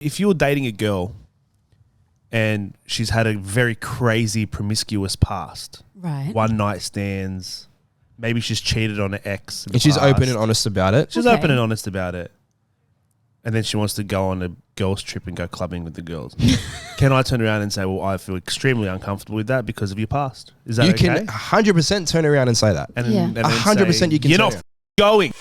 If you're dating a girl and she's had a very crazy promiscuous past, right? One night stands, maybe she's cheated on an ex. And she's open and honest about it. She's open and honest about it. And then she wants to go on a girls' trip and go clubbing with the girls. Can I turn around and say, well, I feel extremely uncomfortable with that because of your past? Is that okay? You can 100% turn around and say that. And yeah. and 100% you can. You're not going.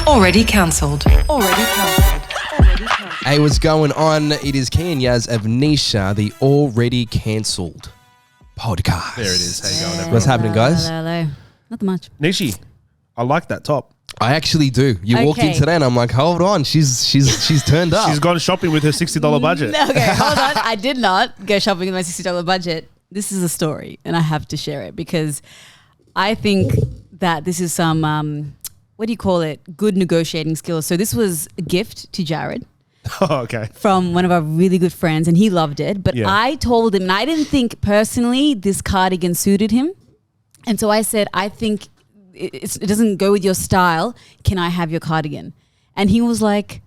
Already cancelled. Hey, what's going on? It is Key and Yaz of Nisha, the Already Cancelled podcast. There it is. How you going, everyone? What's happening, guys? Hello. Not much. Nishi, I like that top. I actually do. You walked in today and I'm like, hold on, she's turned up. She's gone shopping with her $60 budget. Okay, hold on. I did not go shopping with my $60 budget. This is a story and I have to share it because I think that this is some, what do you call it? Good negotiating skills. So this was a gift to Jared. Oh, okay. From one of our really good friends and he loved it. But I told him, and I didn't think personally this cardigan suited him. And so I said, I think it doesn't go with your style. Can I have your cardigan? And he was like,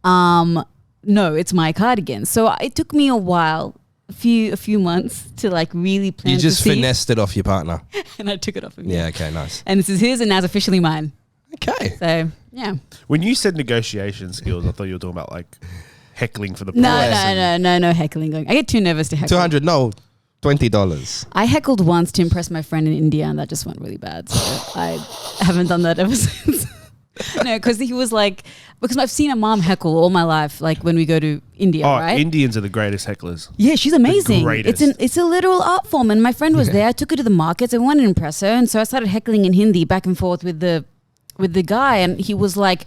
no, it's my cardigan. So it took me a while, a few months to like really plan. You just finessed it off your partner. And I took it off of him. Yeah, okay, nice. And this is his and now it's officially mine. Okay. So, yeah. When you said negotiation skills, I thought you were talking about like heckling for the price. No heckling going. I get too nervous to heckle. 200, no. $20. I heckled once to impress my friend in India and that just went really bad. So I haven't done that ever since. No, because he was like, because I've seen a mom heckle all my life, like when we go to India, right? Indians are the greatest hecklers. Yeah, she's amazing. The greatest. It's a literal art form. And my friend was there. I took her to the markets. I wanted to impress her. And so I started heckling in Hindi back and forth with the guy. And he was like,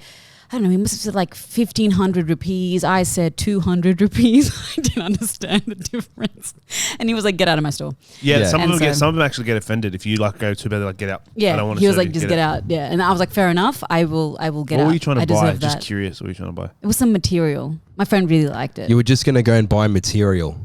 I don't know, he must have said like 1,500 rupees. I said 200 rupees. I didn't understand the difference. And he was like, get out of my store. Yeah. Some of them actually get offended if you like go too bad, like get out. Yeah, I don't want to he was like, just get out. Yeah. And I was like, fair enough. I will get out. What were you trying to buy? deserve Just that. curious. What were you trying to buy? It was some material. My friend really liked it. You were just going to go and buy material.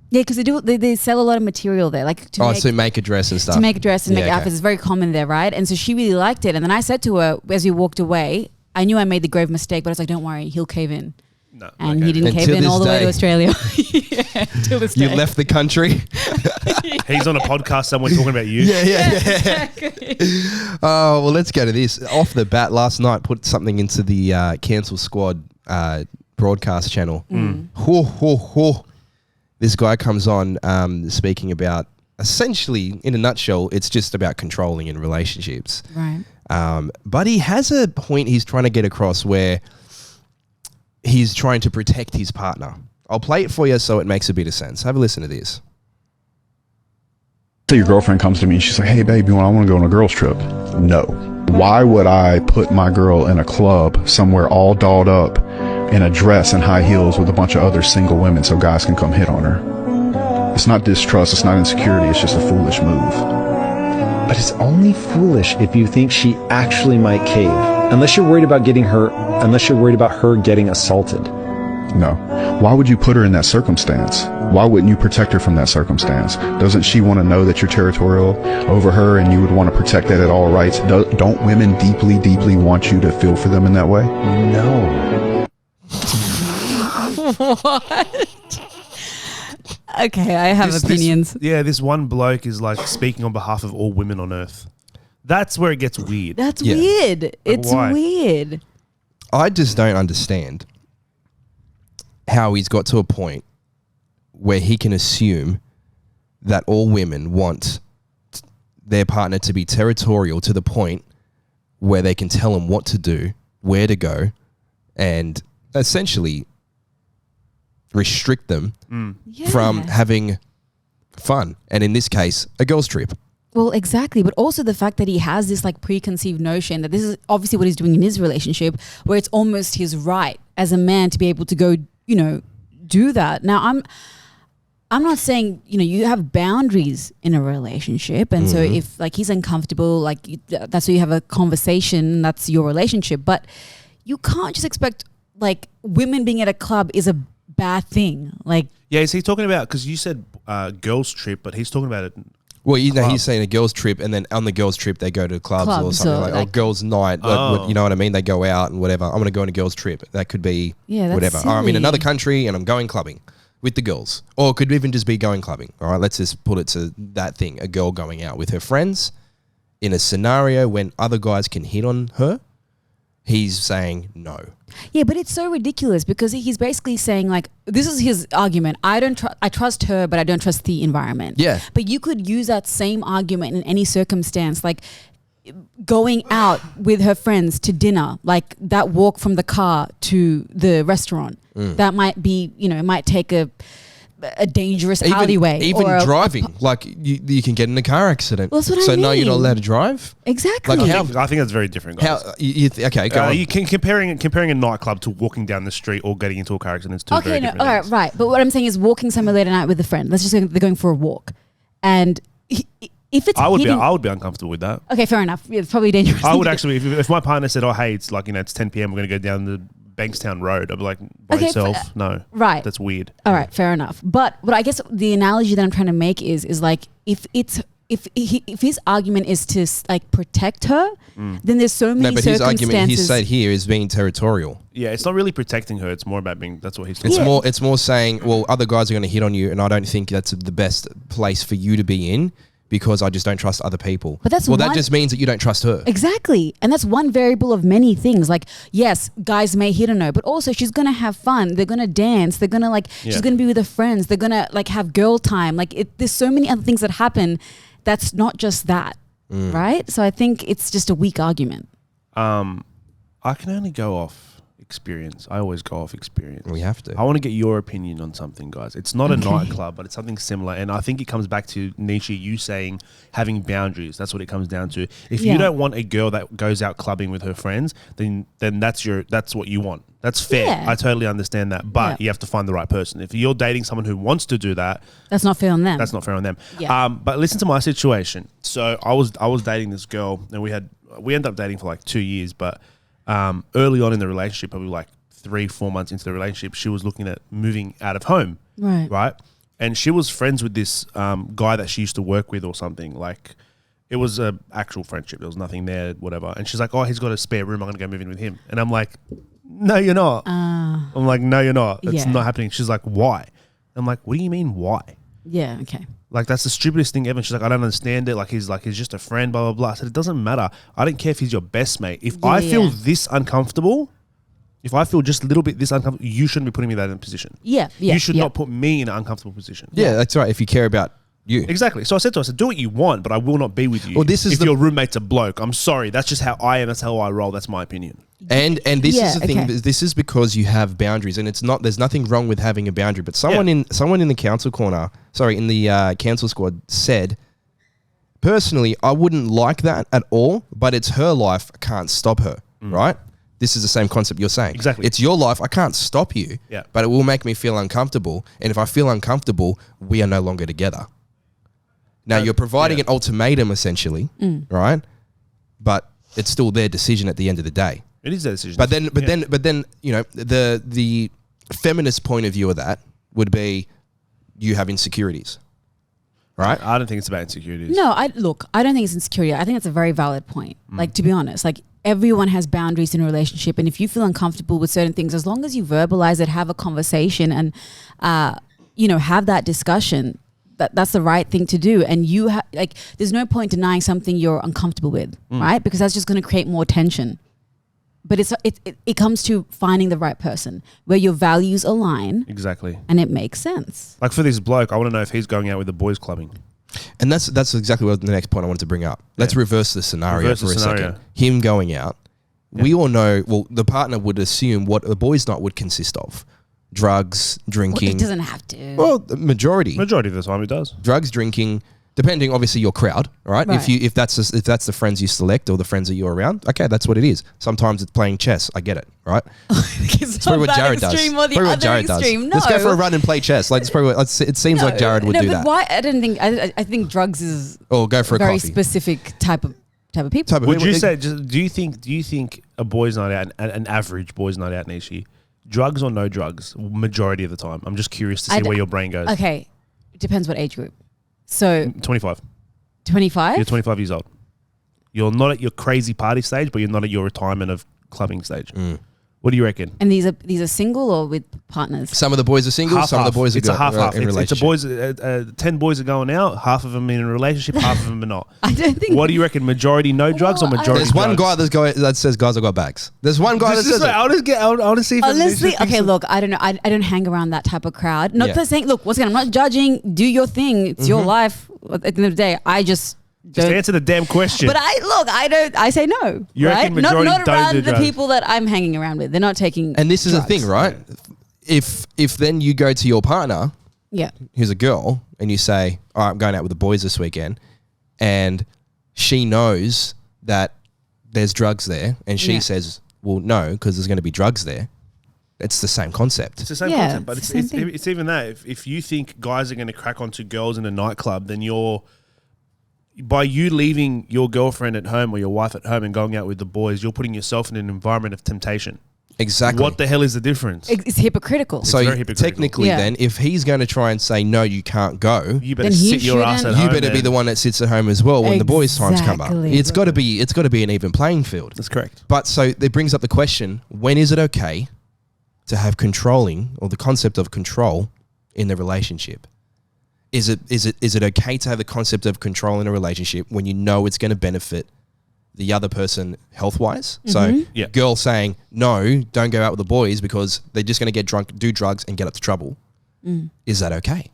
Yeah, because they sell a lot of material there. Like to make a dress and stuff. To make a dress and make outfits. It's very common there, right? And so she really liked it. And then I said to her, as we walked away, I knew I made the grave mistake, but I was like, don't worry, he'll cave in. No. And he didn't cave in all the way to Australia. Till this day. You left the country. He's on a podcast somewhere talking about you. Yeah. Exactly. Oh, well, let's go to this. Off the bat, last night, put something into the Cancel Squad broadcast channel. This guy comes on speaking about, essentially, in a nutshell, it's just about controlling in relationships. Right. But he has a point he's trying to get across where he's trying to protect his partner. I'll play it for you so it makes a bit of sense. Have a listen to this. So your girlfriend comes to me and she's like, hey, babe, I want to go on a girls trip. No. Why would I put my girl in a club somewhere all dolled up in a dress and high heels with a bunch of other single women so guys can come hit on her? It's not distrust. It's not insecurity. It's just a foolish move. But it's only foolish if you think she actually might cave. Unless you're worried about her getting assaulted. No. Why would you put her in that circumstance? Why wouldn't you protect her from that circumstance? Doesn't she want to know that you're territorial over her and you would want to protect that at all rights? Don't women deeply, deeply want you to feel for them in that way? No. What? Okay, I have opinions. This one bloke is like speaking on behalf of all women on earth. That's where it gets weird. That's weird. It's weird. I just don't understand how he's got to a point where he can assume that all women want their partner to be territorial to the point where they can tell them what to do, where to go, and essentially restrict them from having fun. And in this case, a girls' trip. Well, exactly. But also the fact that he has this like preconceived notion that this is obviously what he's doing in his relationship, where it's almost his right as a man to be able to go, do that. Now, I'm not saying, you have boundaries in a relationship. And so if like he's uncomfortable, like that's why you have a conversation, that's your relationship. But you can't just expect like women being at a club is a bad thing. Like, yeah, is he talking about, because you said girls trip, but he's talking about it Well, you know, he's saying a girls' trip, and then on the girls' trip they go to clubs or something like girls' night. You know what I mean? They go out and whatever. I'm going to go on a girls' trip. That could be whatever. Or I'm in another country and I'm going clubbing with the girls, or it could even just be going clubbing. All right, let's just put it to that thing: a girl going out with her friends in a scenario when other guys can hit on her. He's saying no. Yeah, but it's so ridiculous because he's basically saying like, this is his argument. I trust her, but I don't trust the environment. Yeah. But you could use that same argument in any circumstance, like going out with her friends to dinner, like that walk from the car to the restaurant. That might be, you know, it might take a dangerous alleyway. Even driving, like you can get in a car accident. Well, that's what I so mean. no, you're not allowed to drive. Exactly. Like I think that's very different, guys. Okay, go on. You can comparing a nightclub to walking down the street or getting into a car accident. It's two very different things. Right. But what I'm saying is walking somewhere late at night with a friend. Let's just say they're going for a walk, and if it's I would be uncomfortable with that. Okay, fair enough. Yeah, it's probably dangerous. I would actually, if my partner said, "Oh, hey, it's like, you know, it's 10 p.m. We're going to go down the Bankstown Road," I'd be like, by yourself? No. Right. That's weird. All right, fair enough. But what I guess the analogy that I'm trying to make is like if his argument is to like protect her, then there's so many but his argument he said here is being territorial. Yeah, it's not really protecting her. It's more about being. That's what he's saying. It's more saying, well, other guys are going to hit on you, and I don't think that's the best place for you to be in. Because I just don't trust other people. But that just means that you don't trust her. Exactly. And that's one variable of many things. Like, yes, guys may hit on her, but also she's going to have fun. They're going to dance. They're going to she's going to be with her friends. They're going to like have girl time. Like there's so many other things that happen. That's not just that. Right? So I think it's just a weak argument. I can only go off experience. I always go off experience. We have to. I want to get your opinion on something, guys. It's not a nightclub, but it's something similar. And I think it comes back to Nietzsche, you saying having boundaries. That's what it comes down to. If you don't want a girl that goes out clubbing with her friends, then that's what you want. That's fair. Yeah. I totally understand that. But you have to find the right person. If you're dating someone who wants to do that, that's not fair on them. That's not fair on them. Yeah. But listen to my situation. So I was dating this girl, and we ended up dating for like 2 years, but early on in the relationship, probably like 3-4 months into the relationship, she was looking at moving out of home. Right. And she was friends with this guy that she used to work with or something. Like, it was an actual friendship. There was nothing there, whatever. And she's like, "Oh, he's got a spare room. I'm going to go move in with him." And I'm like, "No, you're not." I'm like, "No, you're not. It's not happening." She's like, "Why?" I'm like, "What do you mean, why?" Yeah, okay. Like, that's the stupidest thing ever. And she's like, "I don't understand it. Like, he's just a friend, blah, blah, blah." I said, "It doesn't matter. I don't care if he's your best mate. If I feel this uncomfortable, if I feel just a little bit this uncomfortable, you shouldn't be putting me that in a position. You should not put me in an uncomfortable position." Yeah, that's right. If you care about you. Exactly. So I said to her, "Do what you want, but I will not be with you. Well, if your roommate's a bloke, I'm sorry. That's just how I am. That's how I roll. That's my opinion." And this is the thing. This is because you have boundaries, and it's not. There's nothing wrong with having a boundary. But someone in the council corner, in the council squad, said, personally, I wouldn't like that at all. But it's her life. I can't stop her. Right. This is the same concept you're saying. Exactly. It's your life. I can't stop you. Yeah. But it will make me feel uncomfortable. And if I feel uncomfortable, we are no longer together. Now, you're providing an ultimatum, essentially, right? But it's still their decision at the end of the day. It is their decision. But then, you know, the feminist point of view of that would be you have insecurities, right? I don't think it's about insecurities. No, I don't think it's insecurity. I think it's a very valid point. Like, to be honest, like, everyone has boundaries in a relationship, and if you feel uncomfortable with certain things, as long as you verbalize it, have a conversation, and have that discussion, that's the right thing to do. And there's no point denying something you're uncomfortable with, right? Because that's just going to create more tension. But it comes to finding the right person where your values align. Exactly. And it makes sense. Like, for this bloke, I want to know if he's going out with the boys clubbing. And that's exactly what the next point I wanted to bring up. Let's reverse the scenario for a second. Him going out. Yeah. We all know, well, the partner would assume what the boys' night would consist of. Drugs, drinking. Well, it doesn't have to. Well, the majority. Majority of the time it does. Drugs, drinking, depending obviously your crowd, right? If that's the friends you select or the friends that you're around, okay, that's what it is. Sometimes it's playing chess. I get it, right? It's probably what Jared does. Probably what Jared does. No. Let's go for a run and play chess. Like, it seems like Jared would do that. Why? I don't think. I think drugs is. Or go for a very coffee. Specific type of people. Would you say? Do you think a boys' night out, an average boys' night out, Nishi, drugs or no drugs? Majority of the time, I'm just curious to see where your brain goes. Okay, it depends what age group. So 25. 25? You're 25 years old. You're not at your crazy party stage, but you're not at your retirement of clubbing stage. What do you reckon? And these are single or with partners? Some of the boys are single. Some of the boys are it's a half-half. in It's relationship. a boys. 10 boys are going out. Half of them in a relationship. Half of them are not. I don't think. What do you reckon? Majority no drugs or majority? There's one drugs? guy that says guys have got bags. There's one guy that says it. I want to see. If Honestly, okay, look, I don't know. I don't hang around that type of crowd. Not Yeah. saying, look, once again, I'm not judging. Do your thing. It's your life. At the end of the day, I just Just don't. answer the damn question. But I say no. You right? reckon majority not don't around do the drugs? people that I'm hanging around with. They're not taking. And this is the drugs. thing, right? If then you go to your partner, Yeah. who's a girl, and you say, all right, I'm going out with the boys this weekend, and she knows that there's drugs there, and she Yeah. says, well, no, because there's going to be drugs there. It's the same concept. It's the same Yeah, concept, but it's the same thing. it's even that. If you think guys are going to crack onto girls in a nightclub, then by you leaving your girlfriend at home or your wife at home and going out with the boys, you're putting yourself in an environment of temptation. Exactly. What the hell is the difference? It's hypocritical. So very hypocritical. technically Yeah. then, if he's going to try and say, no, you can't go, You better Then he sit your ass at shouldn't- home. you better be then. the one that sits at home as well when the boys' times come up. Exactly. It's got to be an even playing field. That's correct. But so it brings up the question, when is it okay to have controlling or the concept of control in the relationship? Is it okay to have the concept of control in a relationship when you know it's going to benefit the other person health-wise? So Yeah. girl saying, no, don't go out with the boys because they're just going to get drunk, do drugs and get up to trouble. Is that okay?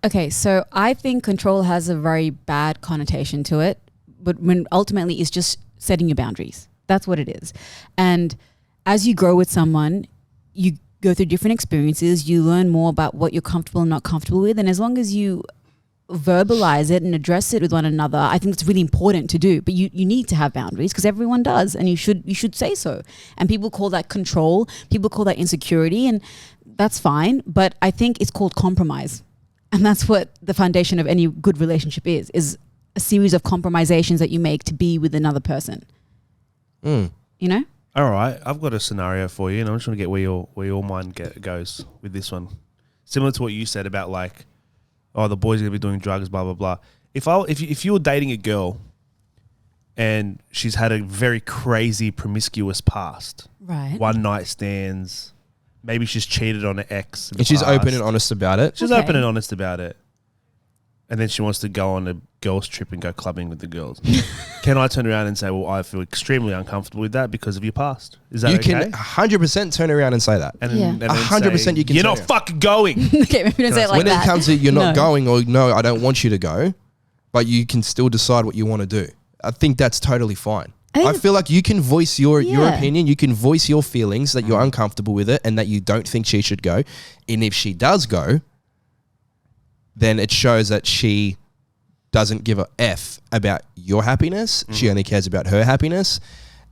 Okay, so I think control has a very bad connotation to it, but when ultimately it's just setting your boundaries. That's what it is. And as you grow with someone, you go through different experiences, you learn more about what you're comfortable and not comfortable with, and as long as you verbalize it and address it with one another, I think it's really important to do. But you need to have boundaries because everyone does, and you should say so. And people call that control, people call that insecurity, and that's fine. But I think it's called compromise, and that's what the foundation of any good relationship is a series of compromisations that you make to be with another person. You know? All right, I've got a scenario for you, and I'm just trying to get where your mind goes with this one. Similar to what you said about like, oh, the boys are gonna be doing drugs, blah blah blah. If you were dating a girl, and she's had a very crazy promiscuous past, Right. one night stands, maybe she's cheated on an ex, in the And she's past. open and honest about it. She's Okay. open and honest about it. And then she wants to go on a girls' trip and go clubbing with the girls. Can I turn around and say, well, I feel extremely uncomfortable with that because of your past? Is that You okay? can 100% turn around and say that. And Yeah. and then 100% say, you can You're turn not around. fucking going. Okay, maybe don't say it like When that. it comes to you're not No. going or no, I don't want you to go, but you can still decide what you want to do. I think that's totally fine. I think I feel like you can voice your Yeah. opinion, you can voice your feelings that you're uncomfortable with it and that you don't think she should go. And if she does go, then it shows that she doesn't give a F about your happiness. She only cares about her happiness.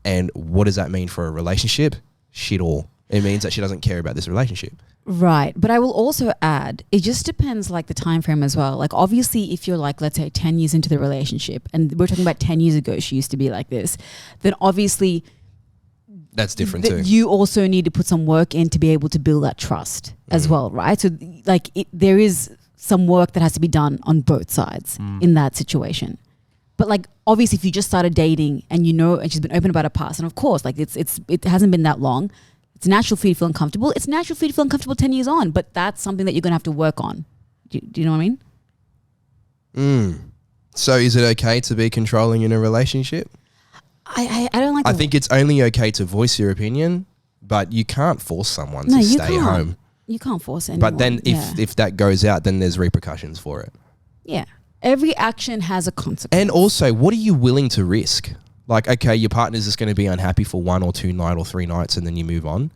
And what does that mean for a relationship? Shit all. It means that she doesn't care about this relationship. Right. But I will also add, it just depends like the time frame as well. Like obviously if you're like, let's say 10 years into the relationship and we're talking about 10 years ago, she used to be like this, then obviously That's different too. you also need to put some work in to be able to build that trust as well. Right. So like there is some work that has to be done on both sides in that situation. But like obviously if you just started dating and and she's been open about her past, and of course like it hasn't been that long, it's natural for you to feel uncomfortable. It's natural for you to feel uncomfortable 10 years on, but that's something that you're going to have to work on. Do you know what I mean? So is it okay to be controlling in a relationship? I don't like I think it's only okay to voice your opinion, but you can't force someone to stay home. You can't force anyone. But then if that goes out, then there's repercussions for it. Yeah. Every action has a consequence. And also, what are you willing to risk? Like, okay, your partner's just going to be unhappy for 1 or 2 nights or 3 nights and then you move on.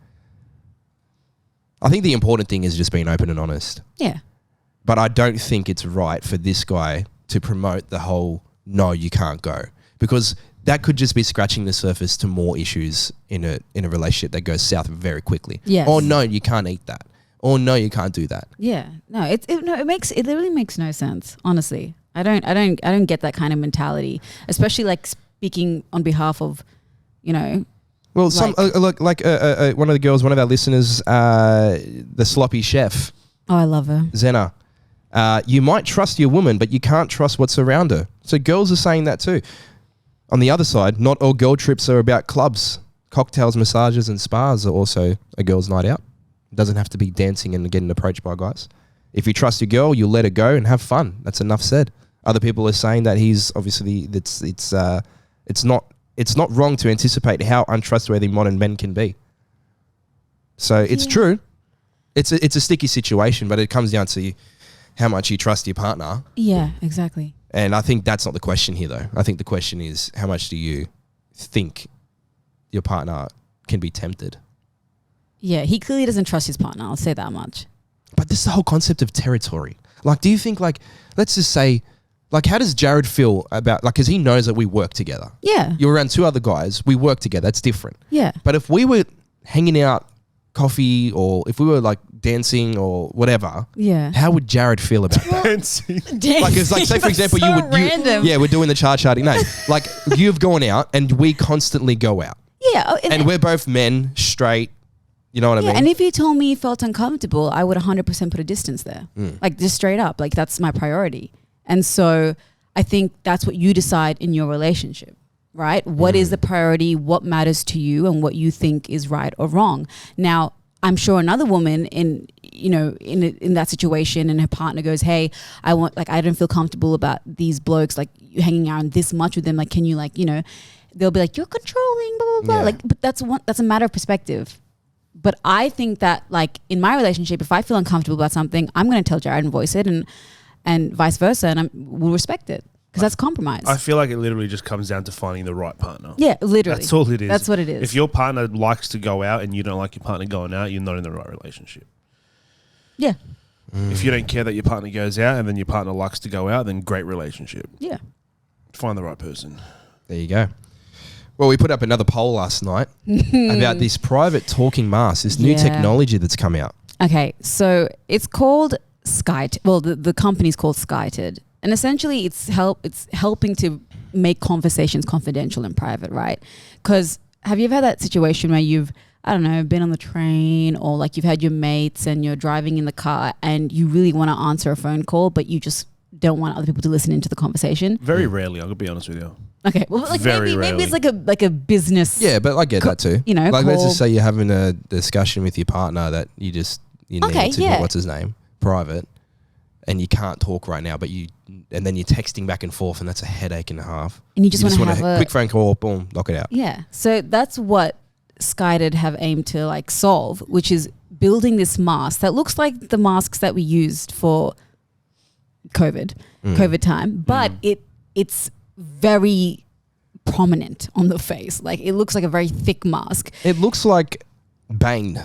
I think the important thing is just being open and honest. Yeah. But I don't think it's right for this guy to promote the whole, no, you can't go. Because that could just be scratching the surface to more issues in a relationship that goes south very quickly. Yes. Or no, you can't eat that. Or no, you can't do that. Yeah. No, it really makes no sense, honestly. I don't get that kind of mentality, especially like speaking on behalf of, Well, one of the girls, one of our listeners, the sloppy chef, oh, I love her. Zena, You might trust your woman, but you can't trust what's around her. So girls are saying that too. On the other side, not all girl trips are about clubs. Cocktails, massages, and spas are also a girl's night out. It doesn't have to be dancing and getting approached by guys. If you trust your girl, you'll let her go and have fun. That's enough said. Other people are saying that he's obviously it's not wrong to anticipate how untrustworthy modern men can be. So it's true. It's a sticky situation, but it comes down to how much you trust your partner. Yeah, exactly. And I think that's not the question here, though. I think the question is, how much do you think your partner can be tempted? Yeah, he clearly doesn't trust his partner. I'll say that much. But this is the whole concept of territory. Like, do you think, like, let's just say, like, how does Jared feel about, like, because he knows that we work together. Yeah. You're around two other guys. We work together. That's different. Yeah. But if we were hanging out, coffee, or if we were, like, dancing or whatever, Yeah. how would Jared feel about that? Dancing. Like, it's like, say for example, you would, yeah, we're doing the charting. No, like you've gone out and we constantly go out, Yeah. and we're both men, straight. You know what I mean? And if you told me you felt uncomfortable, I would 100% put a distance there. Like, just straight up. Like, that's my priority. And so I think that's what you decide in your relationship, right? What is the priority? What matters to you and what you think is right or wrong? Now, I'm sure another woman in that situation, and her partner goes, "Hey, I don't feel comfortable about these blokes, like, you hanging out this much with them. Like, can you, like, they'll be like, you're controlling, blah, blah, blah." Yeah. Like, but that's a matter of perspective. But I think that, like, in my relationship, if I feel uncomfortable about something, I'm going to tell Jared and voice it, and vice versa, and we'll respect it, because that's compromise. I feel like it literally just comes down to finding the right partner. Yeah, literally. That's all it is. That's what it is. If your partner likes to go out and you don't like your partner going out, you're not in the right relationship. Yeah. If you don't care that your partner goes out and then your partner likes to go out, then great relationship. Yeah. Find the right person. There you go. Well, we put up another poll last night about this private talking mask, this new technology that's come out. Okay, so it's called Skyted. Well, the company's called Skyted, and essentially it's helping to make conversations confidential and private, right? Because have you ever had that situation where you've, I don't know, been on the train, or like you've had your mates and you're driving in the car and you really want to answer a phone call, but you just don't want other people to listen into the conversation? Very rarely, I'll be honest with you. Okay, well, like, Very maybe it's rarely. like a business. Yeah, but I get that too. Like, let's call. just say you're having a discussion with your partner that you need Okay, to, yeah. what's his name, private, and you can't talk right now, but and then you're texting back and forth, and that's a headache and a half. And you just want to have a quick phone call, boom, knock it out. Yeah. So that's what Skyted have aimed to, like, solve, which is building this mask that looks like the masks that we used for COVID time, but it's very prominent on the face. Like, it looks like a very thick mask. It looks like Bane.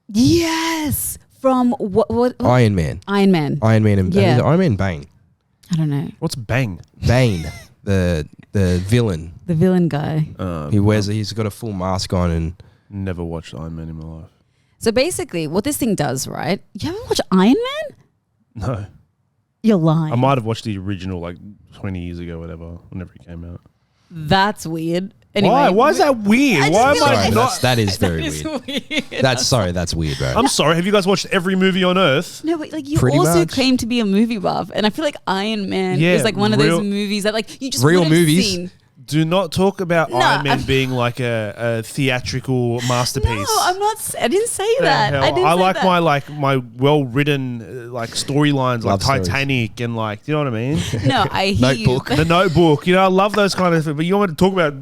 Yes. From what? Iron Man. Iron Man. Iron Man and Yeah. Iron Man Bane. I don't know. What's Bang? Bane, the villain. The villain guy. He's got a full mask on, and Never watched Iron Man in my life. So basically what this thing does, right? You haven't watched Iron Man? No. You're lying. I might have watched the original like 20 years ago, whatever, whenever it came out. That's weird. Anyway, Why? Why is that weird? I just Why am feel I like not? that is very That is weird. weird. That's weird, bro. I'm sorry. Have you guys watched every movie on Earth? No, but like, you Pretty also much. claim to be a movie buff, and I feel like Iron Man Yeah, is like one of real- those movies that, like, you just Real wouldn't have movies. seen. Do not talk about No, Iron Man I'm- being like a theatrical masterpiece. No, I'm not. I didn't say The that. hell? I didn't. I say like that. my well written like storylines, like Love stories. Titanic and like, you know what I mean? No, I hear Notebook. you. The Notebook. You know, I love those kind of things. But you want me to talk about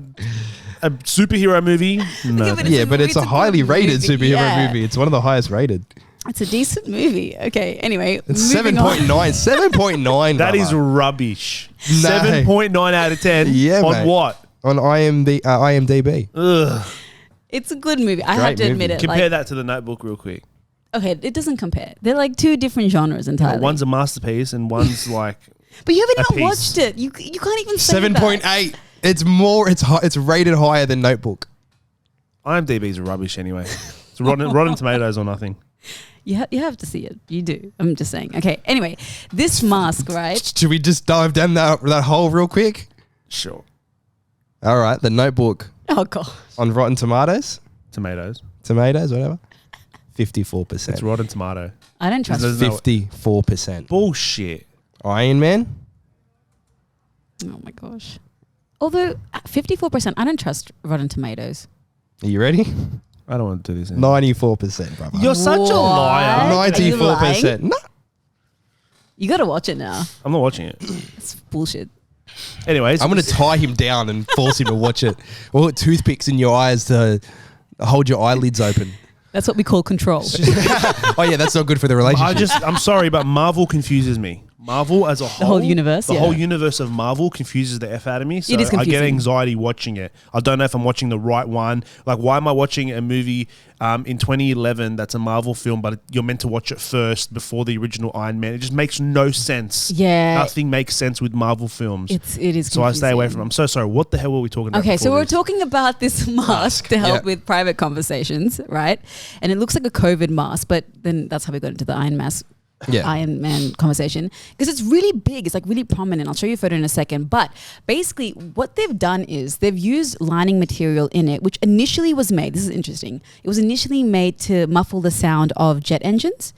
a superhero movie? No. but Yeah, but it's a good highly rated movie. superhero Yeah. movie. It's one of the highest rated. It's a decent movie. Okay. Anyway, It's moving on. 7.9. 7.9. That is brother. rubbish. No. 7.9 out of 10. Yeah, on mate. what? On IMDb. Ugh. It's a good movie. I have Great to admit movie. it. Compare Like, that to the Notebook real quick. okay, it doesn't compare. They're like two different genres entirely. One's a masterpiece and one's like but you haven't a even piece. watched it. You can't even say that. 7.8. It's more. It's rated higher than Notebook. IMDb's rubbish anyway. It's Rotten Tomatoes or nothing. You have to see it. You do. I'm just saying. Okay. Anyway, this mask, right? Should we just dive down that hole real quick? Sure. All right, the Notebook Oh god. on Rotten Tomatoes, Tomatoes. whatever. 54%. It's Rotten Tomato. I don't trust. There's no- 54%. Bullshit. Iron Man? Oh my gosh. Although 54%, I don't trust Rotten Tomatoes. Are you ready? I don't want to do this anymore. 94%, brother. You're such a What? liar. Are you 94%. lying? No. You got to watch it now. I'm not watching it. It's bullshit. Anyways, I'm going to tie him down and force him to watch it. Or put toothpicks in your eyes to hold your eyelids open. That's what we call control. Oh, yeah, that's not good for the relationship. I'm sorry, but Marvel confuses me. Marvel as a whole. whole universe, The yeah. whole universe of Marvel confuses the F out of me. So It is I get confusing. anxiety watching it. I don't know if I'm watching the right one. Like, why am I watching a movie in 2011 that's a Marvel film, but you're meant to watch it first before the original Iron Man? It just makes no sense. Yeah. Nothing makes sense with Marvel films. It is So I stay away confusing. from them. I'm so sorry. What the hell were we talking about? Okay, so before we're this? talking about this mask to help Yeah. with private conversations, right? And it looks like a COVID mask, but then that's how we got into the Iron Man conversation, because it's really big. It's like really prominent. I'll show you a photo in a second. But basically what they've done is they've used lining material in it, which initially was made, this is interesting, it was initially made to muffle the sound of jet engines.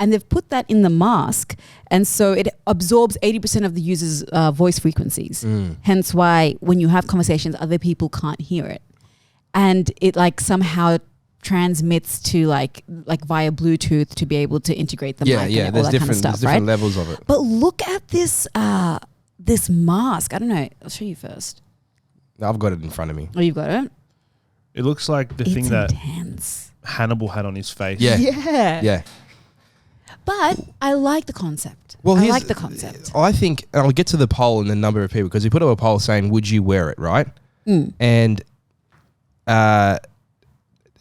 And they've put that in the mask. And so it absorbs 80% of the user's voice frequencies. Hence why when you have conversations, other people can't hear it. And it like somehow transmits to like via Bluetooth to be able to integrate the mic and all There's that kind of different, stuff, there's different right? levels of it. But look at this this mask. I don't know. I'll show you first. I've got it in front of me. Oh, you've got it? It looks like the It's thing that intense. Hannibal had on his face. Yeah. Yeah. Yeah. But I like the concept. Well, I here's- like the concept. I think, and I'll get to the poll and the number of people, because we put up a poll saying, would you wear it, right? And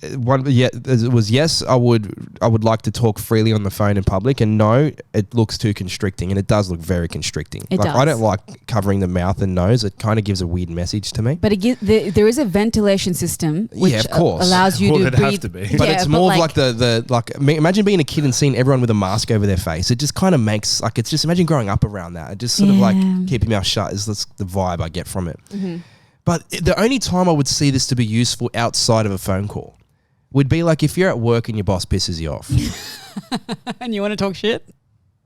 it was yes, I would like to talk freely on the phone in public, and no, it looks too constricting, and it does look very constricting. It I does. don't like covering the mouth and nose. It kind of gives a weird message to me. But there is a ventilation system which Yeah, of course. allows you Well, to it'd have breathe. to be. But Yeah, it's more of like imagine being a kid and seeing everyone with a mask over their face. It just kind of makes it's just imagine growing up around that. It just sort of like Yeah. keep your mouth shut is the vibe I get from it. But the only time I would see this to be useful outside of a phone call would be like if you're at work and your boss pisses you off and you want to talk shit?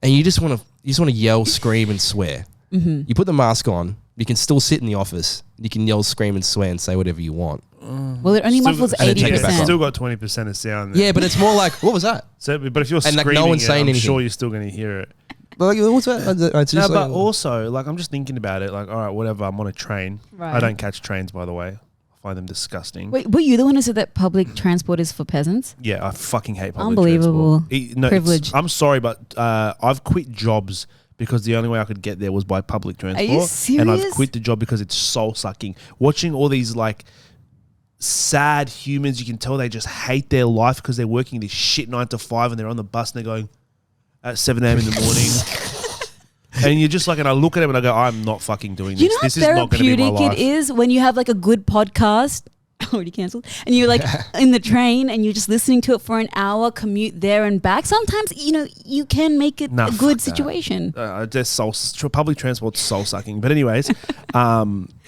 and you just want to yell, scream and swear. You put the mask on, you can still sit in the office. You can yell, scream and swear and say whatever you want. Well, it only muffles and then take it back 80%. on. Still got 20% of sound there. Yeah, but it's more like, what was that? So, but if you're And, like, screaming, no one's saying I'm anything. sure you're still going to hear it. Like, what's that? It's No, just but like- also, like, I'm just thinking about it. Like, all right, whatever. I'm on a train. Right. I don't catch trains, by the way. I find them disgusting. Wait, were you the one who said that public transport is for peasants? Yeah, I fucking hate public Unbelievable. transport. No, Privilege. I'm sorry, but I've quit jobs because the only way I could get there was by public transport. you And I've serious? quit the job because it's soul sucking. Watching all these like sad humans, you can tell they just hate their life because they're working this shit 9 to 5 and they're on the bus and they're going at 7 a.m. in the morning. And you're just like, and I look at them and I go, I'm not fucking doing this. You know how This is not going to be my therapeutic life. it is when you have like a good podcast already cancelled and you're like in the train and you're just listening to it for an hour, commute there and back. Sometimes you can make it Nah, a fuck good that. situation. Just public transport's soul sucking. But anyways,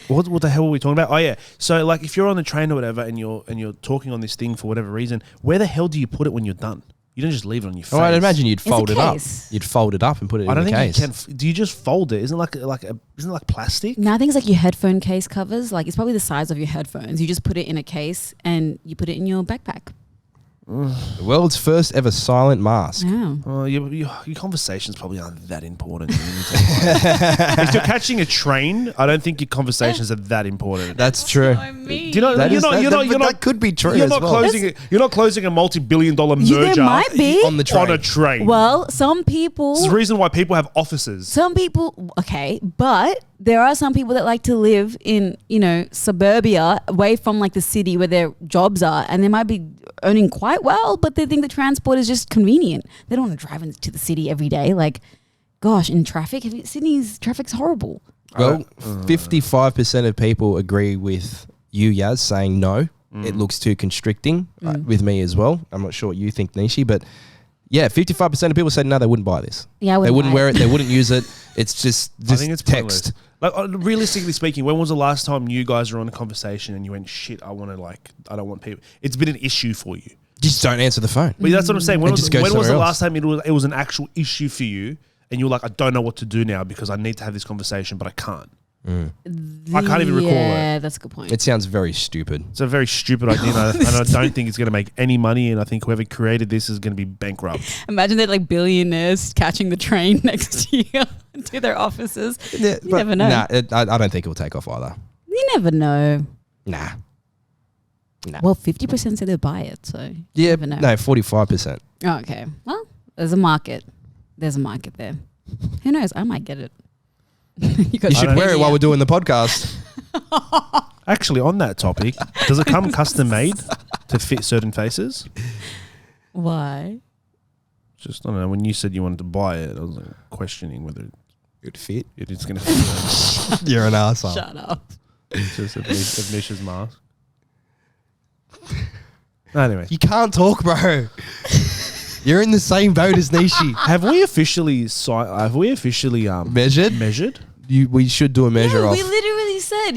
what the hell were we talking about? Oh yeah, so like if you're on the train or whatever, and you're talking on this thing for whatever reason, where the hell do you put it when you're done? You don't just leave it on your face. Oh, I'd imagine you'd a fold it up. case. You'd fold it up and put it I in don't the think case. you can. Do you just fold it? Isn't it like plastic? Now things like your headphone case covers, like it's probably the size of your headphones. You just put it in a case and you put it in your backpack. The world's first ever silent mask. Yeah. Oh, your conversations probably aren't that important. If you're catching a train, I don't think your conversations are that important. That's true. Do you know, That you're is- not, that- you're not, that- you're but not, that could be true You're as not well. closing. You're not closing a multi-billion-dollar Yeah, merger there might be. On the train. on a train. Well, some people It's the reason why people have offices. okay, but there are some people that like to live in, suburbia away from like the city where their jobs are, and they might be earning quite well, but they think the transport is just convenient. They don't want to drive into the city every day. Like, gosh, in traffic, Sydney's traffic's horrible. Well, 55% of people agree with you, Yaz, saying no. It looks too constricting with me as well. I'm not sure what you think, Nishi, but yeah, 55% of people said no, they wouldn't buy this. Yeah, I They wouldn't wouldn't buy wear it. They wouldn't use it. It's just I think it's text. pointless. Like realistically speaking, when was the last time you guys were on a conversation and you went, "Shit, I don't want people." It's been an issue for you. Just don't answer the phone. But that's what I'm saying. When And was just go the somewhere last else. time it was an actual issue for you and you were like, I don't know what to do now because I need to have this conversation, but I can't. I can't even recall Yeah, it. that's a good point. It sounds very stupid. It's a very stupid idea, and I don't think it's going to make any money. And I think whoever created this is going to be bankrupt. Imagine that like billionaires catching the train next to you to their offices. Yeah, You never know. Nah, I don't think it will take off either. You never know. Nah. Well, 50% say they'll buy it, so you Yeah, never know. no, 45%. Oh, okay. Well, there's a market. There's a market there. Who knows? I might get it. You should wear it while we're doing the podcast. Actually, on that topic, does it come custom made to fit certain faces? Why? Just, I don't know, when you said you wanted to buy it, I was like questioning whether It fit. it's going to fit. You're an asshole. Shut up. It's just of Nisha's mask. Anyway, You can't talk, bro. You're in the same boat as Nishi. have we officially Measured? measured? We should do a measure Yeah, off. we literally said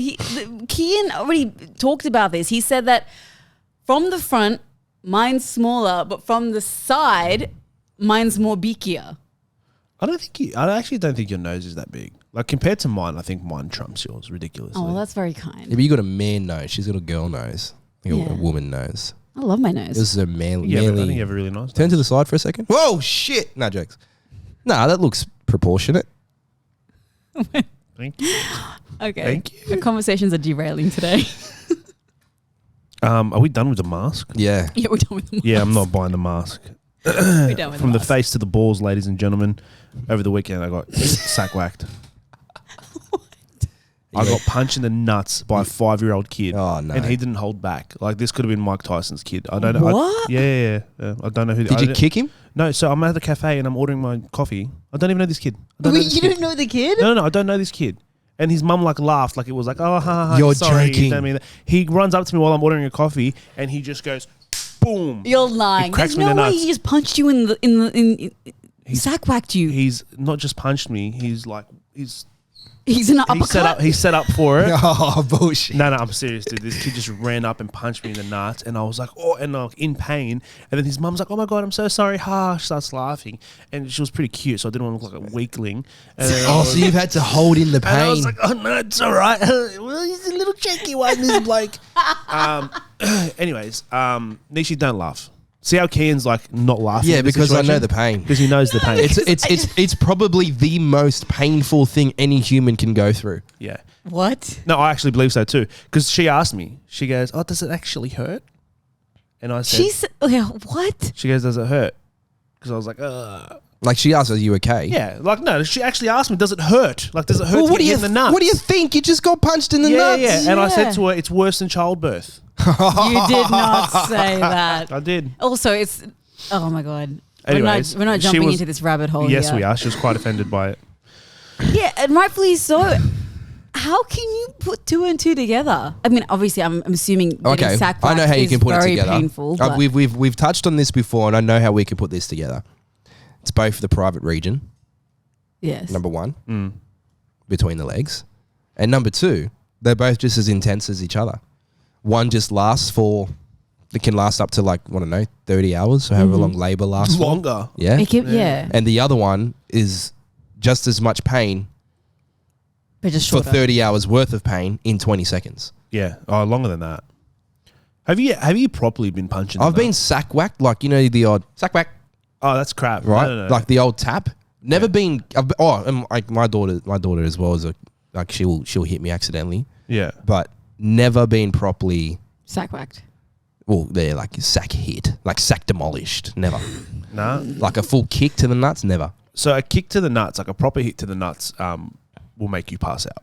Kian already talked about this. He said that from the front, mine's smaller, but from the side, mine's more beakier. I actually don't think your nose is that big. Like compared to mine, I think mine trumps yours ridiculously. Oh, well, that's very Yeah, kind. but you got a man nose. She's got a girl nose. You got Yeah. a woman nose. I love my nose. This is a manly. yeah, but I think you have a really nice Turn to nose. the side for a second. Whoa, shit. No jokes. Nah, that looks proportionate. Thank you. Okay. Thank you. The conversations are derailing today. Are we done with the mask? Yeah. Yeah, we're done with the Yeah, I'm not buying the mask. We're done with From the mask. face to the balls, ladies and gentlemen. Over the weekend, I got sack whacked. I got punched in the nuts by a 5-year-old kid. Oh, no. And he didn't hold back. Like, this could have been Mike Tyson's kid. I don't know. What? Yeah. I don't know who. Did you kick him? No, so I'm at the cafe and I'm ordering my coffee. I don't even know this kid. I don't know Wait, this you kid. don't know the kid? No, I don't know this kid. And his mum like laughed, like it was like, oh, ha, ha, ha, You're sorry, joking. you don't mean that. He runs up to me while I'm ordering a coffee and he just goes, boom. You're lying. He cracks There's me in no the way nuts. he just punched you in sack whacked you. He's not just punched me. He's like, he's He's in an uppercut. He set up for it. Oh, bullshit. No, I'm serious, dude. This kid just ran up and punched me in the nuts, and I was like, oh, and like in pain. And then his mum's like, oh my god, I'm so sorry. Ha! She starts laughing, and she was pretty cute, so I didn't want to look like a weakling. And then I Oh, was- so you've had to hold in the and I was pain. like, oh no, it's all right. Well, he's a little cheeky one, this bloke. Anyways, Nishi, don't laugh. See how Kian's like not laughing? Yeah, in this because I know situation? the pain. Because he knows the pain. It's probably the most painful thing any human can go through. Yeah. What? No, I actually believe so too. Because she asked me. She goes, "Oh, does it actually hurt?" And I said, She's okay. What? "She goes, does it hurt?" Because I was like, "Ugh." Like she asked, "Are you okay?" Yeah, like no. She actually asked me, "Does it hurt? Like, does it hurt Well, to what get do hit you in the nuts?" What do you think? You just got punched in the nuts. Yeah. And I said Yeah. to her, "It's worse than childbirth." You did not say that. I did. Also, it's. Oh my god. Anyways, we're not she jumping was- into this rabbit hole. Yes, here. we are. She was quite offended by it. Yeah, and rightfully so. How can you put two and two together? I mean, obviously, I'm assuming getting Okay, sack I know how you is can put it very together. painful. But We've touched on this before, and I know how we can put this together. It's both the private region, yes. number one, between the legs, and number two, they're both just as intense as each other. One just lasts for, it can last up to like, I don't know, 30 hours, or however long labor lasts for. Longer. Yeah. Yeah. And the other one is just as much pain But just for shorter. 30 hours worth of pain in 20 seconds. Yeah. Oh, longer than that. Have you properly been punching? I've the been nuts? sack whacked, like, you know, the odd sack whack, Oh, that's crap. right? No. Like the old tap. Never been. And like my daughter as well is like she'll hit me accidentally, Yeah. but never been properly. Sack whacked. Well, they're like sack hit, like sack demolished. Never. Nah. Like a full kick to the nuts. Never. So a kick to the nuts, like a proper hit to the nuts, will make you pass out.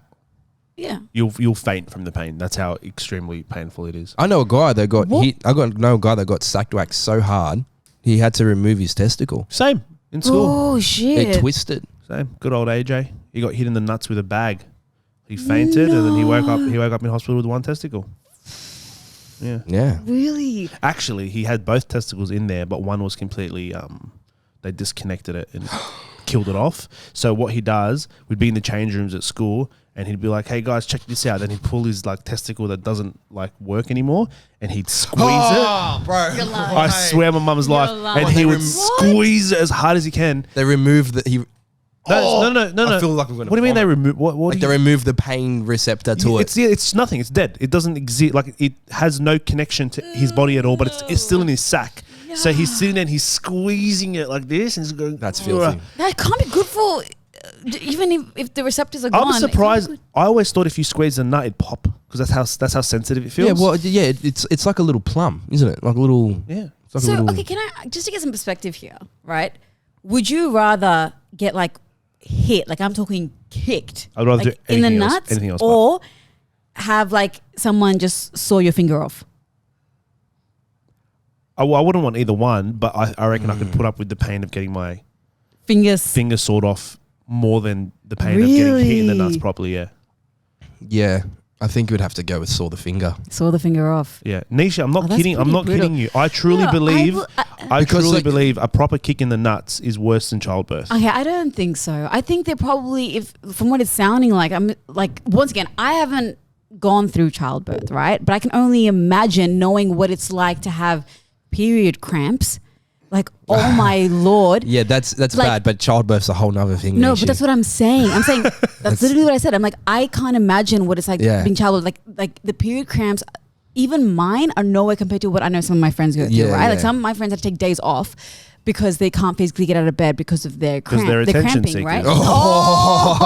Yeah. You'll faint from the pain. That's how extremely painful it is. I know a guy that got What? hit. Know a guy that got sack whacked so hard he had to remove his testicle. Same in school. Oh shit. It twisted. Same. Good old AJ. He got hit in the nuts with a bag. He fainted and then he woke up. He woke up in hospital with one testicle. Yeah. Yeah. Really? Actually, he had both testicles in there, but one was completely. They disconnected it and killed it off. So what he does, we'd be in the change rooms at school, and he'd be like, "Hey guys, check this out." Then he'd pull his like testicle that doesn't like work ananymore, and he'd squeeze it. bro. I swear, my mum's life, lying. and he would What? squeeze it as hard as he can. They remove the he. No. I feel like I'm gonna. What do you mean they vomit. remove? What Like do they you, remove the pain receptor to it. it's nothing. It's dead. It doesn't exist. Like it has no connection to his body at all. But it's still in his sack. So he's sitting there and he's squeezing it like this, and he's going. That's filthy. That can't be good for, even if the receptors are gone. I'm it can't surprised. be good. I always thought if you squeeze a nut, it'd pop because that's how sensitive it feels. Yeah, well, yeah, it's like a little plum, isn't it? Like a little. yeah. It's like a So, little, okay, can I, just to get some perspective here, right? Would you rather get like hit, like I'm talking kicked, I'd rather like do in the anything else- nuts, anything else, or have like someone just saw your finger off? I wouldn't want either one, but I reckon I could put up with the pain of getting my Fingers. finger sawed off more than the pain of getting hit in the nuts Really? properly. Yeah. yeah. I think you would have to go with saw the finger. Saw the finger off. Yeah, Nisha, I'm not Oh, that's kidding. I'm pretty not brutal. kidding you. I truly No, believe. I Because, truly like- believe a proper kick in the nuts is worse than childbirth. Okay, I don't think so. I think they're probably, if from what it's sounding like, I'm like, once again, I haven't gone through childbirth, right? But I can only imagine knowing what it's like to have period cramps. Like, oh my Lord. Yeah, that's Like- bad, but childbirth's a whole nother thing. No, Nishi. but that's what I'm saying. I'm saying that's literally what I said. I'm like, I can't imagine what it's like Yeah. being childbirth. Like the period cramps, even mine are nowhere compared to what I know some of my friends go through, Yeah, right? Like yeah. some of my friends have to take days off because they can't physically get out of bed because of their cramp. they're They're attention cramping, seekers. right? Oh.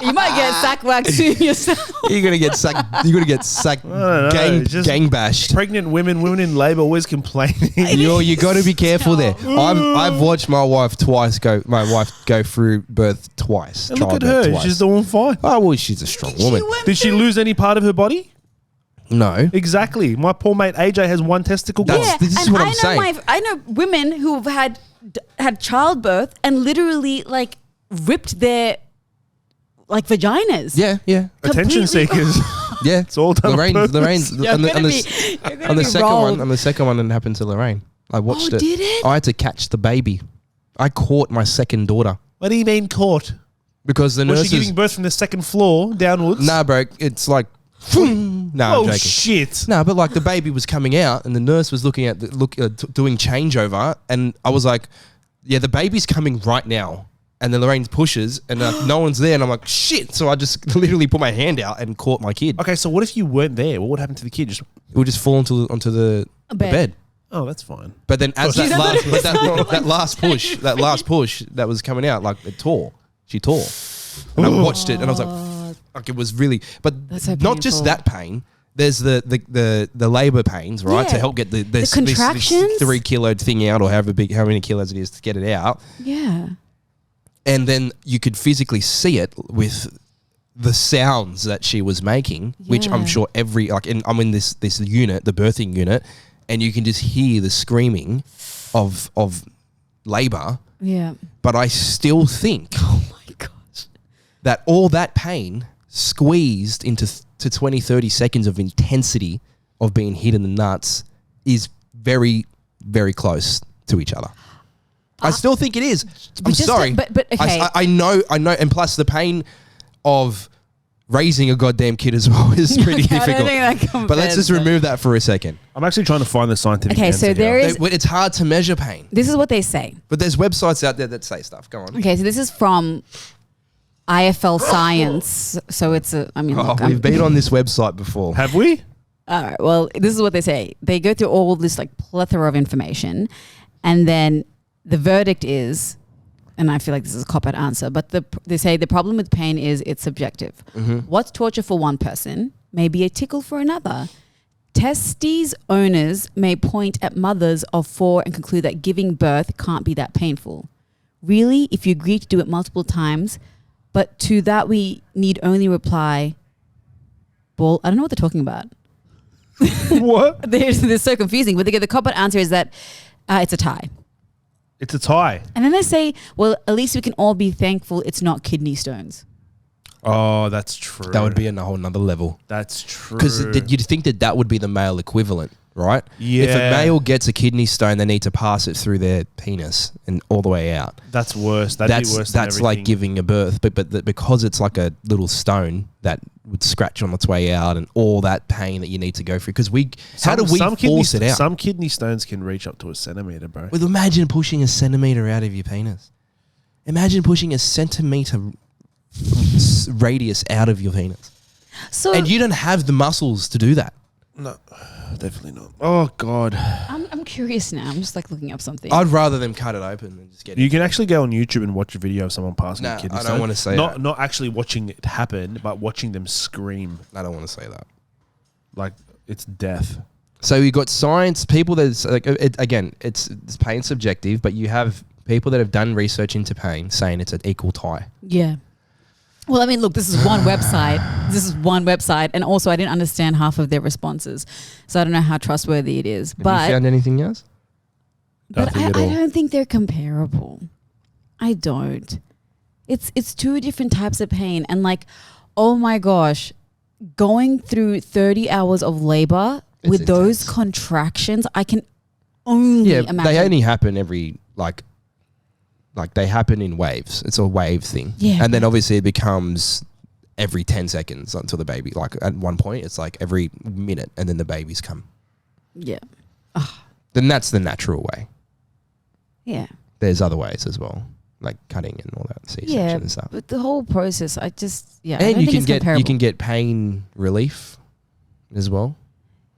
You might get sack waxed yourself. You're gonna get sacked. You're gonna get sacked. don't know, just- Gang bashed. Pregnant women in labor always complaining. You got to be careful there. I've watched my wife go through birth twice. And look at childbirth her, twice. she's doing fine. Oh well, she's a strong woman. Did she lose any part of her body? No. Exactly. My poor mate AJ has one testicle gone. That's- this is and what I'm I know saying. I know women who've had childbirth and literally like ripped their like vaginas. Yeah, yeah, Attention completely- seekers. yeah. It's all done on Lorraine's purpose. You're on gonna the be- you're gonna on the be second rolled. one. On the second one, it happened to Lorraine. I watched Oh, it. did it? I had to catch the baby. I caught my second daughter What do you mean caught? because the Was she nurses. giving birth from the second floor downwards? Nah, bro. It's like. No, I'm Oh joking. shit! No, but like the baby was coming out, and the nurse was looking at doing changeover, and I was like, "Yeah, the baby's coming right now." And then Lorraine pushes, and no one's there, and I'm like, "Shit!" So I just literally put my hand out and caught my kid. Okay, so what if you weren't there? What would happen to the kid? Just It would just fall onto the bed. bed. oh, that's fine. But then as Oh, that last, but that last push, that was coming out, like it tore. She tore, and I watched it, and I was like it was really, but That's so not just painful. that pain. There's the labor pains, right? Yeah. To help get this contractions? 3 kilo thing out, or how many kilos it is to get it out, Yeah. and then you could physically see it with the sounds that she was making, which I'm Yeah. sure I'm in this unit, the birthing unit, and you can just hear the screaming of labor. Yeah. But I still think Oh my gosh. that all that pain squeezed into to 20, 30 seconds of intensity of being hit in the nuts is very, very close to each other. I still think it is. I'm just- sorry. but okay. I know. And plus the pain of raising a goddamn kid as well is pretty Okay, I don't difficult. think that But let's compares, just remove that for a second. I'm actually trying to find the scientific Okay, answer so there here. is- It's hard to measure pain. This is what they say. But there's websites out there that say stuff. Go on. Okay, so this is from IFL Science. So it's a, I mean, look, We've been on this website before. Have we? all right, well, this is what they say. They go through all this like plethora of information, and then the verdict is, and I feel like this is a cop-out answer, but they say the problem with pain is it's subjective. What's torture for one person may be a tickle for another. Testes owners may point at mothers of 4 and conclude that giving birth can't be that painful. Really, if you agree to do it multiple times, but to that we need only reply, I don't know what they're talking about. What? They're so confusing. But the cop-out answer is that it's a tie. It's a tie. And then they say, well, at least we can all be thankful it's not kidney stones. Oh, that's true. That would be a whole nother level. That's true. Because you'd think that would be the male equivalent. right? Yeah. If a male gets a kidney stone, they need to pass it through their penis and all the way out. That's worse. That'd be worse. That's like giving a birth, but because it's like a little stone that would scratch on its way out and all that pain that you need to go through. Because how do we force it out? Some kidney stones can reach up to a centimeter, bro. Well, imagine pushing a centimeter out of your penis. Imagine pushing a centimeter radius out of your penis. So And you don't have the muscles to do that. No, definitely not. Oh God. I'm curious now. I'm just like looking up something. I'd rather them cut it open than just get it. You can actually go on YouTube and watch a video of someone passing a kidney I stone. don't want to say that. Not actually watching it happen, but watching them scream. I don't want to say that. Like it's death. So you got science people that's like it's pain subjective, but you have people that have done research into pain saying it's an equal tie. Yeah. Well, I mean, look, this is one website. And also I didn't understand half of their responses. So I don't know how trustworthy it is. Have you found anything else? But I don't think they're comparable. I don't. It's two different types of pain. And like, oh my gosh, going through 30 hours of labor with those contractions, I can only imagine. They only happen every like they happen in waves. It's a wave thing. Yeah. And then obviously it becomes every 10 seconds until the baby, like at one point it's like every minute and then the babies come. Yeah. Then that's the natural way. Yeah. There's other ways as well, like cutting and all that C-section and stuff. But the whole process, I And don't you think can it's get comparable. you can get pain relief as well.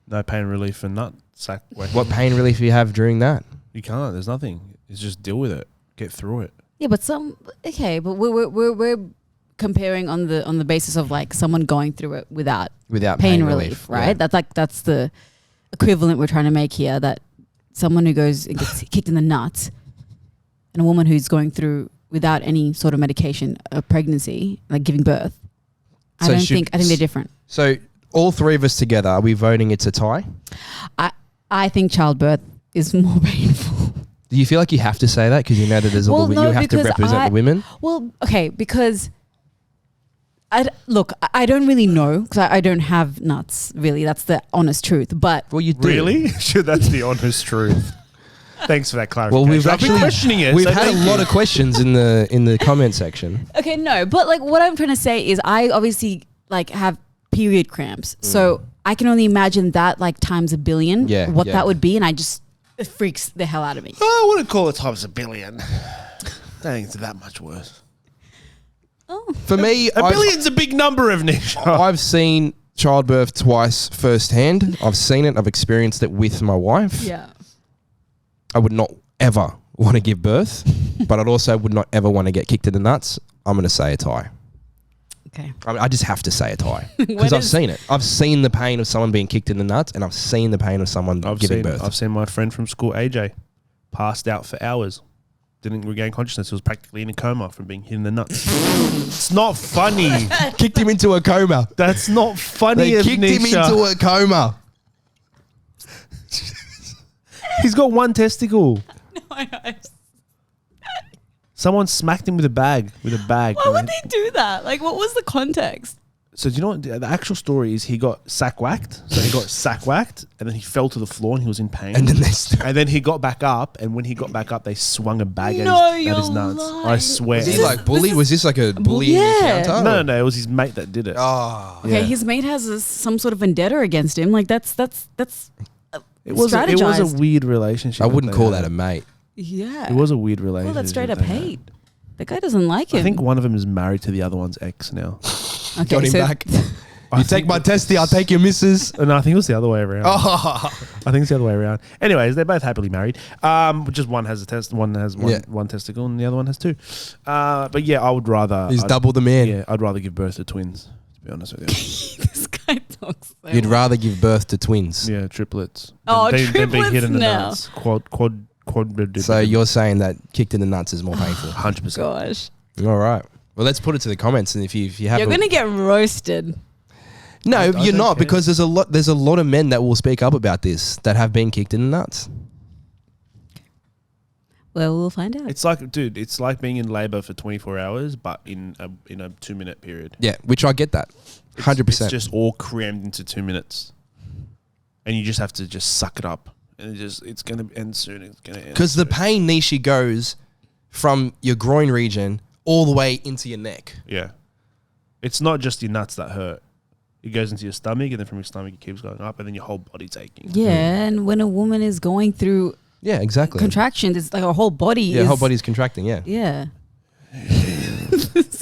No pain relief and nut sack. What pain relief do you have during that? You can't. There's nothing. It's just deal with it. Get through it. Yeah, but but we're comparing on the basis of like someone going through it without pain relief, right? Yeah. That's the equivalent we're trying to make here. That someone who goes and gets kicked in the nuts, and a woman who's going through without any sort of medication, a pregnancy, like giving birth. So I think they're different. So all three of us together, are we voting it's a tie? I think childbirth is more painful. Do you feel like you have to say that because you know that there's a woman, you have to represent the women? Well, okay, because I don't really know because I don't have nuts. Really, that's the honest truth. But Well, you do. Really? Sure, that's the honest truth. Thanks for that clarification. Well, I've been questioning it. We've so had a lot of questions in the comment section. okay, no, but like what I'm trying to say is I obviously like have period cramps, so I can only imagine that like times a billion. What that would be, and it freaks the hell out of me. I wouldn't call it times a billion. I don't think it's that much worse. Oh, For me, A billion's a big number of Nisha. I've seen childbirth twice firsthand. I've seen it. I've experienced it with my wife. yeah. I would not ever want to give birth, but I'd also would not ever want to get kicked in the nuts. I'm going to say a tie. Okay. I just have to say a tie because I've seen it. I've seen the pain of someone being kicked in the nuts, and I've seen the pain of someone giving birth. I've seen my friend from school, AJ, passed out for hours. Didn't regain consciousness. He was practically in a coma from being hit in the nuts. It's not funny. Kicked him into a coma. That's not funny. They kicked him into a coma. He's got one testicle. No, I know. Someone smacked him with a bag. Why would they do that? Like, what was the context? So do you know what the actual story is? He got sack whacked. So he got sack whacked, and then he fell to the floor, and he was in pain. And then and then he got back up, and when he got back up, they swung a bag at his nuts. lying. I swear. Was he like bully? Was this like a bullying Yeah. encounter? No, it was his mate that did it. Oh. Okay, Yeah. his mate has some sort of vendetta against him. Like that's It was a strategized. weird relationship. I wouldn't they call had. that a mate. Yeah. It was a weird Well, relationship. that's straight up they had. hate. The guy doesn't like him. I think one of them is married to the other one's ex now. okay, Got him so back. You take my testy, I'll take your missus. No, I think it was the other way around. Oh. I think it's the other way around. Anyways, they're both happily married. Just one has a test, one has one testicle, and the other one has two. But yeah, I would rather. He's double the man. Yeah, I'd rather give birth to twins. To be honest with you. this guy talks. So You'd much. rather give birth to twins. Yeah, triplets. Oh, Than being triplets hit in the now. nuts. Quad. So you're saying that kicked in the nuts is more painful. 100%. Gosh, All right. Well, let's put it to the comments, and if you have, you're gonna get roasted. no, I you're don't not care. because there's a lot of men that will speak up about this that have been kicked in the nuts. Well, we'll find out. It's like, dude, it's like being in labor for 24 hours, but in a 2-minute period. Yeah, which I get that, 100%. It's just all crammed into 2 minutes. and you just have to just suck it up, and it's going to end soon. It's going to end Because the pain, Nishi, goes from your groin region all the way into your neck. Yeah. It's not just your nuts that hurt. It goes into your stomach, and then from your stomach it keeps going up, and then your whole body's aching. Yeah, and when a woman is going through Yeah, exactly. contractions, it's like her whole body Yeah, is... whole body's contracting, yeah. Yeah.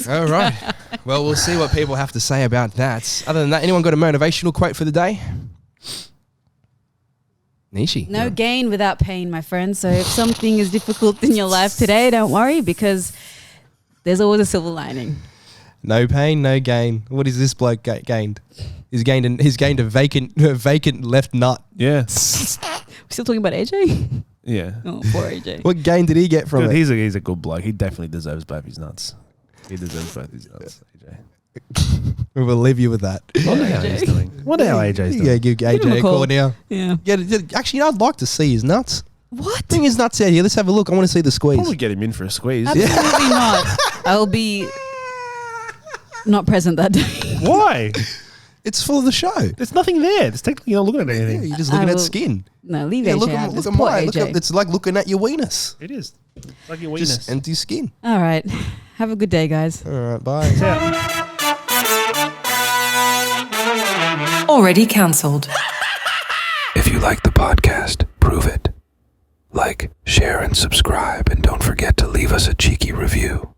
All right. Well, we'll see what people have to say about that. Other than that, anyone got a motivational quote for the day? Nishi. No gain without pain, my friend. So if something is difficult in your life today, don't worry, because there's always a silver lining. No pain, no gain. What is this bloke gained? He's gained a vacant left nut. Yeah. We're still talking about AJ? Yeah. Oh, poor AJ. What gain did he get from Dude, it? he's a good bloke. He definitely deserves both his nuts. He deserves both his nuts, AJ. We will leave you with that. Wonder how he's doing. Wonder how AJ's doing. Yeah, give him AJ a a call call. now. Yeah. Yeah, actually, I'd like to see his nuts. What? Bring his nuts out here. Let's have a look. I want to see the squeeze. Probably get him in for a squeeze. Absolutely not. I'll be not present that day. Why? It's for the show. There's nothing there. There's technically not looking at Yeah, anything. you're just looking I at will- skin. No, leave Yeah, AJ look out. at This mine. poor Look at, AJ. it's like looking at your weenus. It is. It's like your Just weenus. empty skin. All right. Have a good day, guys. All right, bye. Already cancelled. If you like the podcast, prove it. Like, share, and subscribe, and don't forget to leave us a cheeky review.